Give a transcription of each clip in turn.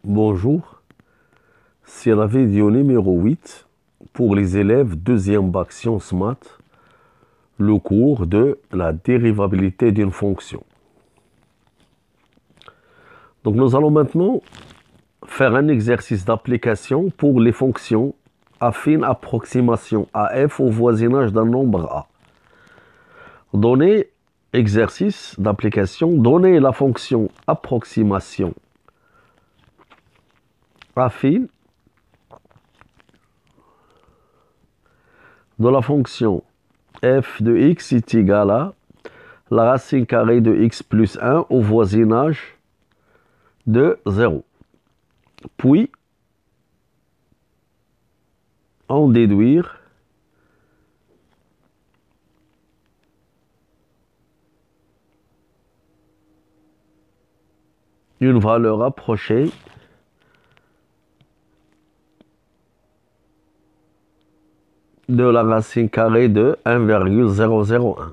Bonjour, c'est la vidéo numéro 8 pour les élèves deuxième bac sciences maths, le cours de la dérivabilité d'une fonction. Donc nous allons maintenant faire un exercice d'application pour les fonctions affine approximation à f au voisinage d'un nombre a. Donner exercice d'application, donner la fonction approximation affine de la fonction f de x est égal à la racine carrée de x plus 1 au voisinage de 0. Puis, en déduire une valeur approchée de la racine carrée de 1,001.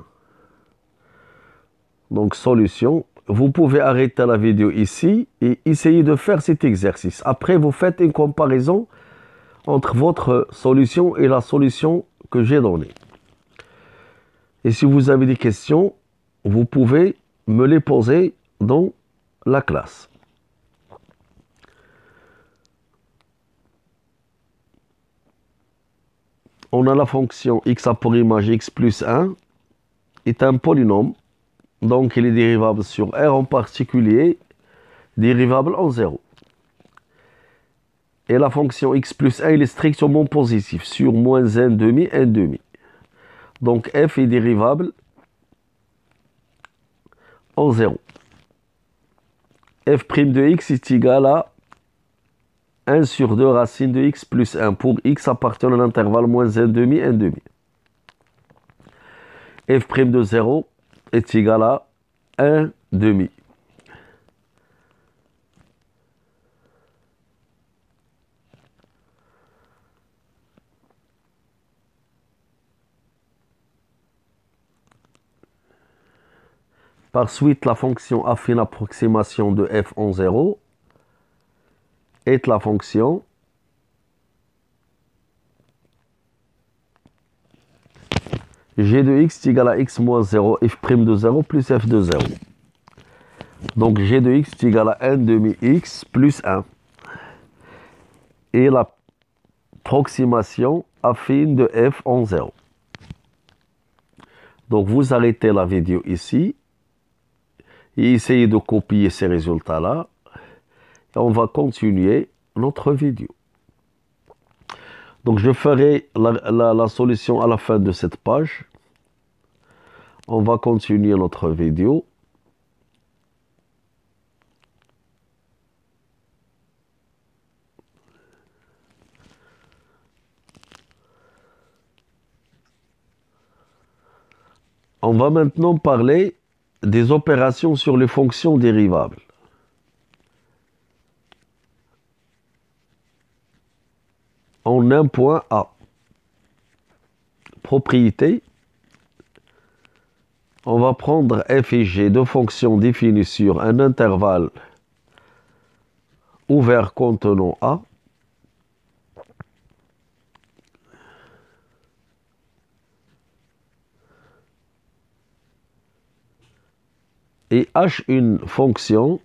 Donc, solution. Vous pouvez arrêter la vidéo ici et essayer de faire cet exercice. Après, vous faites une comparaison entre votre solution et la solution que j'ai donnée. Et si vous avez des questions, vous pouvez me les poser dans la classe. On a la fonction x a pour image x plus 1 est un polynôme, donc il est dérivable sur R en particulier, dérivable en 0. Et la fonction x plus 1 il est strictement positif sur moins 1 demi, 1 demi. Donc f est dérivable en 0. f' de x est égal à 1 sur 2 racine de x plus 1 pour x appartient à l'intervalle moins 1 demi, 1 demi. f' de 0 est égal à 1 demi. Par suite, la fonction affine approximation de f en 0 est la fonction g de x est égal à x moins 0, f' de 0 plus f de 0. Donc g de x est égal à 1 demi x plus 1. Et l'approximation affine de f en 0. Donc vous arrêtez la vidéo ici et essayez de copier ces résultats-là. Et on va continuer notre vidéo. Donc je ferai la solution à la fin de cette page. On va continuer notre vidéo. On va maintenant parler des opérations sur les fonctions dérivables. En un point A. Propriété. On va prendre f et g, deux fonctions définies sur un intervalle ouvert contenant A. Et h une fonction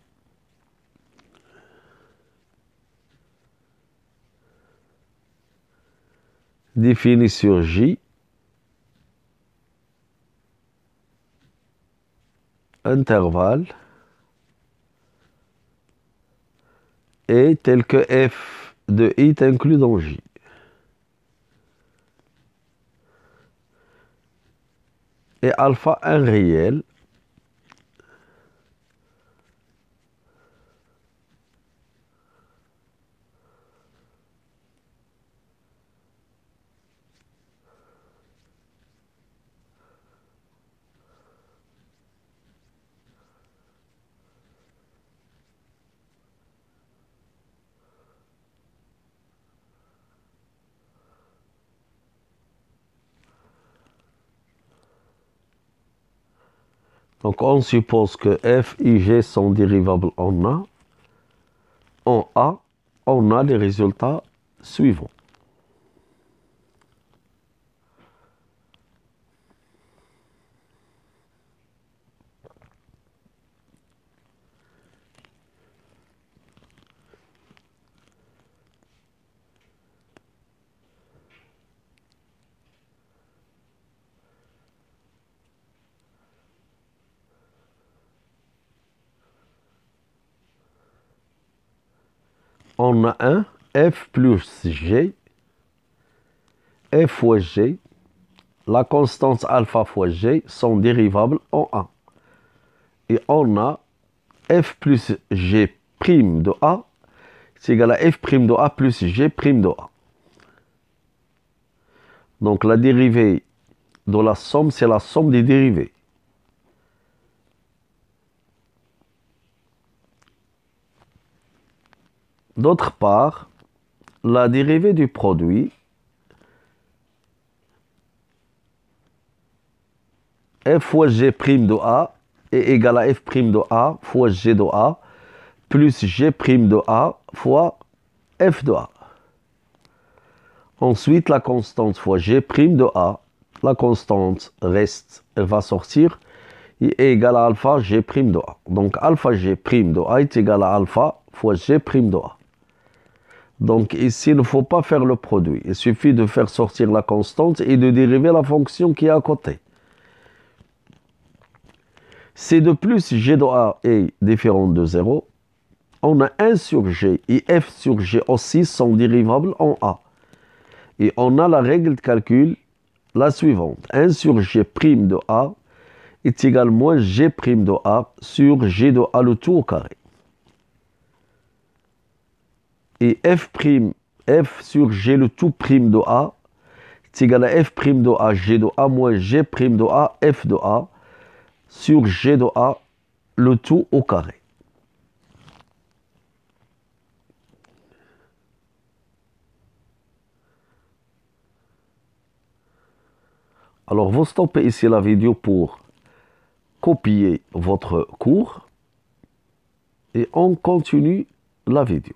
définie sur J, intervalle, et tel que f de i est inclus dans J. Et alpha un réel donc on suppose que f et g sont dérivables en A. en A, on a les résultats suivants. On a un f plus g, f fois g, la constante alpha fois g sont dérivables en A. Et on a f plus g prime de A, c'est égal à f prime de A plus g prime de A. Donc la dérivée de la somme, c'est la somme des dérivées. D'autre part, la dérivée du produit f fois g prime de A est égal à f prime de A fois g de A plus g prime de A fois f de A. Ensuite, la constante fois g prime de A, la constante reste, elle va sortir, est égal à alpha g prime de A. Donc alpha g prime de A est égal à alpha fois g prime de A. Donc ici, il ne faut pas faire le produit. Il suffit de faire sortir la constante et de dériver la fonction qui est à côté. Si de plus g de A est différent de 0, on a 1 sur g et f sur g aussi sont dérivables en A. Et on a la règle de calcul, la suivante. 1 sur g prime de A est égal à moins g prime de A sur g de A le tout au carré. Et f sur g le tout prime de A est égal à f prime de A g de A moins g prime de A f de A sur g de A le tout au carré. Alors vous stoppez ici la vidéo pour copier votre cours et on continue la vidéo.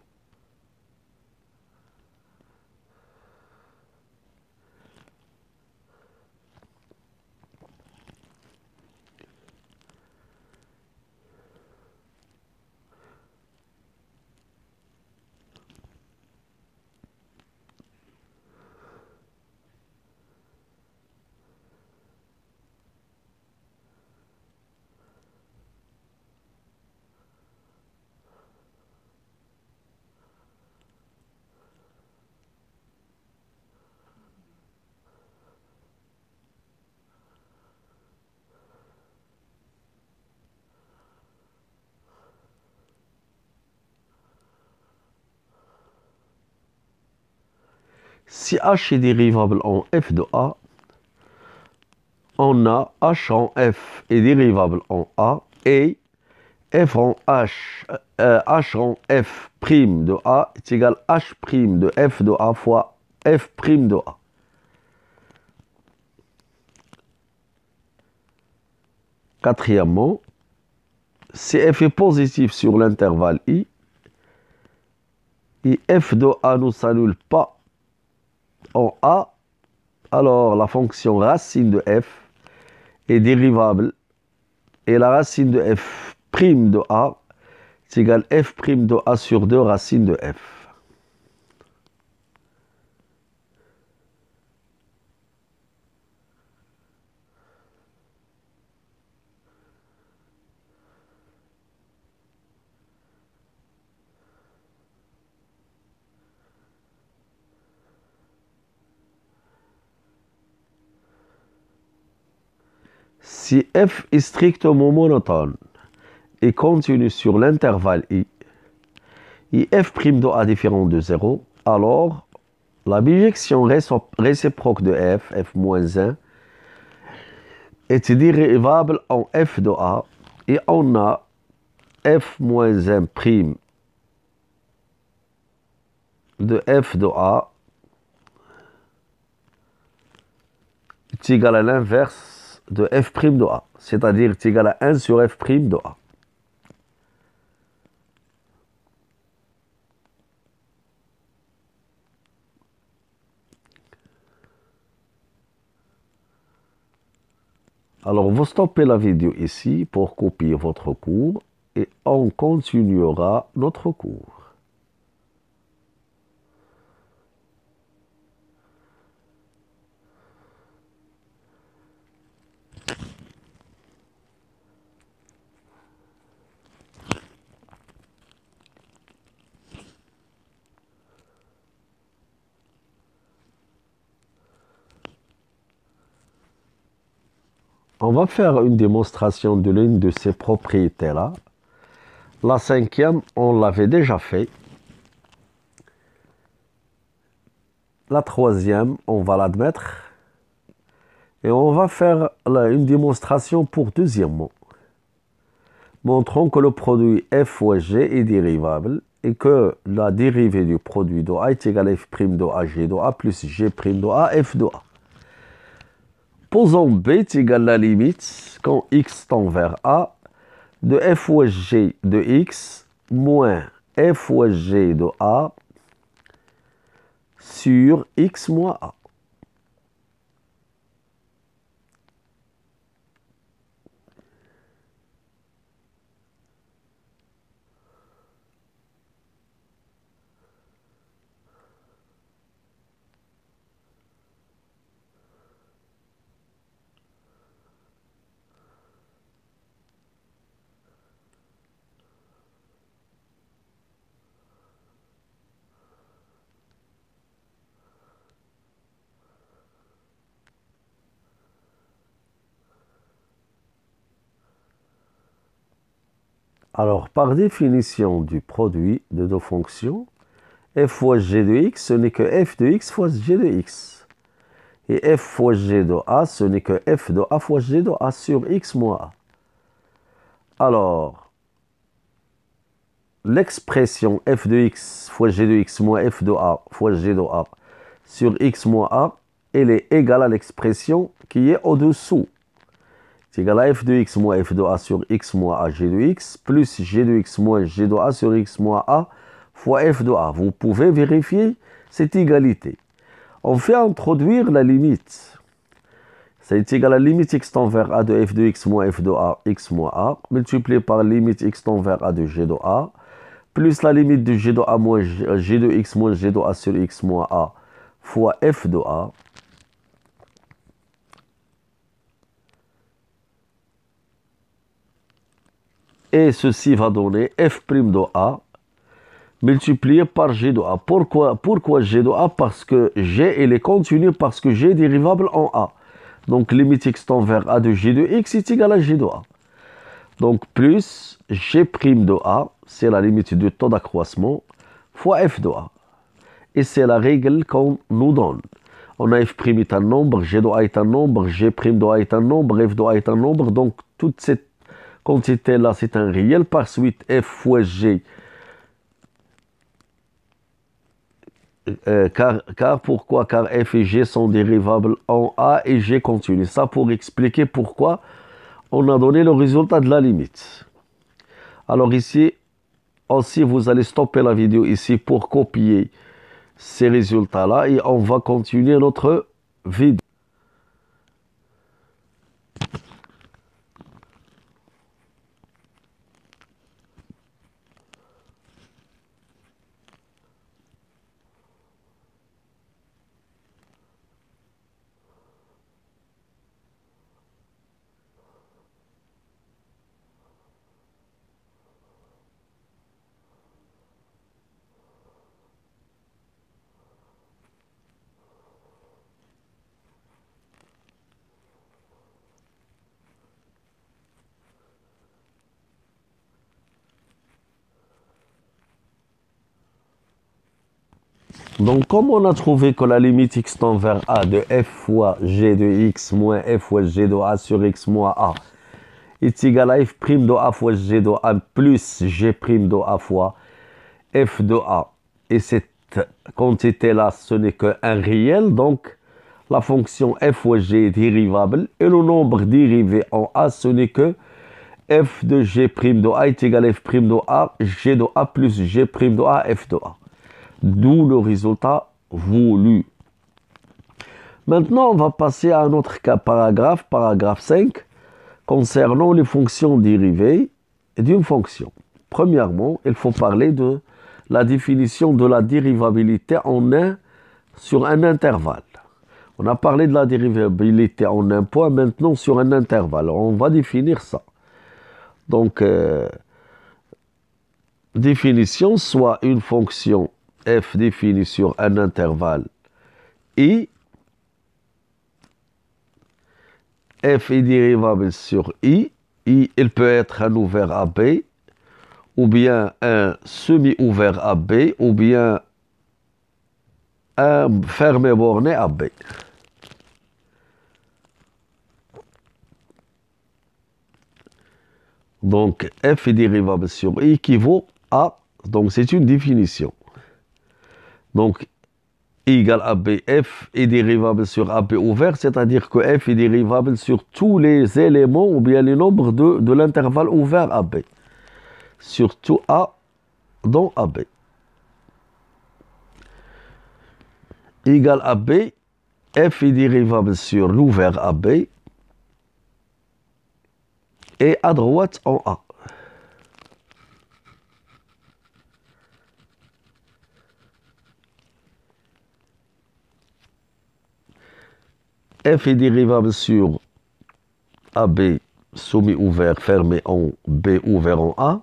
Si h est dérivable en f de A, on a h en f est dérivable en A et f en h en f prime de A est égal à h prime de f de A fois f prime de A. Quatrièmement, si f est positif sur l'intervalle I, et f de A ne s'annule pas en A, alors la fonction racine de f est dérivable et la racine de f prime de A est égale à f prime de A sur 2 racine de f. Si f est strictement monotone et continue sur l'intervalle I, et f' de A différent de 0, alors la bijection réciproque de f, f-1, est dérivable en f de A, et on a f-1' de f de A est égal à l'inverse de f' de A, c'est-à-dire est égal à 1 sur f' de A. Alors, vous stoppez la vidéo ici pour copier votre cours et on continuera notre cours. On va faire une démonstration de l'une de ces propriétés-là. La cinquième, on l'avait déjà fait. La troisième, on va l'admettre. Et on va faire une démonstration pour deuxièmement. Montrons que le produit f fois g est dérivable et que la dérivée du produit de a est égale à f' de a g de a plus g' de a f de a. Posons b est égal à la limite quand x tend vers a de f fois g de x moins f fois g de a sur x moins a. Alors, par définition du produit de deux fonctions, f fois g de x, ce n'est que f de x fois g de x. Et f fois g de a, ce n'est que f de a fois g de a sur x moins a. Alors, l'expression f de x fois g de x moins f de a fois g de a sur x moins a, elle est égale à l'expression qui est au-dessous. C'est égal à f de x moins f de a sur x moins a g de x plus g de x moins g de a sur x moins a fois f de a. Vous pouvez vérifier cette égalité. On fait introduire la limite. C'est égal à la limite x tend vers a de f de x moins f de a x moins a multiplié par la limite x tend vers a de g de a plus la limite de g de a moins g de x moins g de a sur x moins a fois f de a. Et ceci va donner f' de a multiplié par g de a. Pourquoi g de a? Parce que g, elle est continue parce que g est dérivable en a. Donc limite x tend vers a de g de x est égal à g de a. Donc plus g' de a, c'est la limite du taux d'accroissement, fois f de a. Et c'est la règle qu'on nous donne. On a f' est un nombre, g de a est un nombre, g' de a est un nombre, f de a est un nombre. Donc toute cette quantité-là, c'est un réel. Par suite, f fois g. Car pourquoi? Car f et g sont dérivables en a et g continu. Ça pour expliquer pourquoi on a donné le résultat de la limite. Alors ici, aussi vous allez stopper la vidéo ici pour copier ces résultats-là et on va continuer notre vidéo. Donc, comme on a trouvé que la limite x tend vers a de f fois g de x moins f fois g de a sur x moins a est égal à f' de a fois g de a plus g' de a fois f de a. Et cette quantité-là, ce n'est qu'un réel, donc la fonction f fois g est dérivable et le nombre dérivé en a, ce n'est que f de g' de a est égal à f' de a, g de a plus g' de a, f de a. D'où le résultat voulu. Maintenant, on va passer à un autre cas, paragraphe 5. concernant les fonctions dérivées d'une fonction. Premièrement, il faut parler de la définition de la dérivabilité sur un intervalle. On a parlé de la dérivabilité en un point, maintenant sur un intervalle. Alors, on va définir ça. Donc, définition, soit une fonction f définie sur un intervalle i, f est dérivable sur i, il peut être un ouvert AB, ou bien un semi-ouvert AB, ou bien un fermé borné AB. Donc, f est dérivable sur i équivaut à, donc c'est une définition. Donc, I égale AB, f est dérivable sur AB ouvert, c'est-à-dire que f est dérivable sur tous les éléments ou bien les nombres de l'intervalle ouvert AB. Surtout A dans AB. I égale AB, f est dérivable sur l'ouvert AB et à droite en A. F est dérivable sur AB semi-ouvert fermé en B ouvert en A.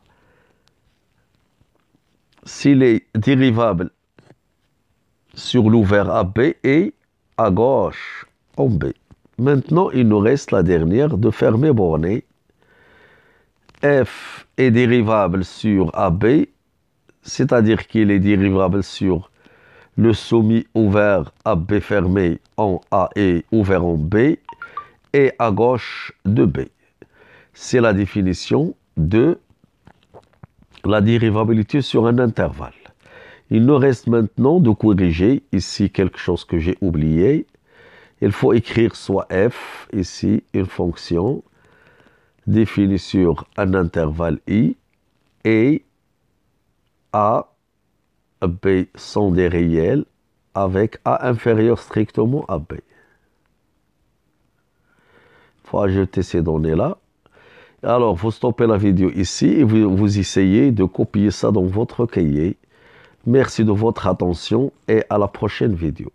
S'il est dérivable sur l'ouvert AB et à gauche en B. Maintenant, il nous reste la dernière de fermé borné. F est dérivable sur AB, c'est-à-dire qu'il est dérivable sur le semi-ouvert AB fermé en A et ouvert en B, et à gauche de B. C'est la définition de la dérivabilité sur un intervalle. Il nous reste maintenant de corriger ici quelque chose que j'ai oublié. Il faut écrire soit f, ici, une fonction définie sur un intervalle i, et a, b sont des réels, avec a inférieur strictement à b. Il faut ajouter ces données-là. Alors, vous stoppez la vidéo ici et vous essayez de copier ça dans votre cahier. Merci de votre attention et à la prochaine vidéo.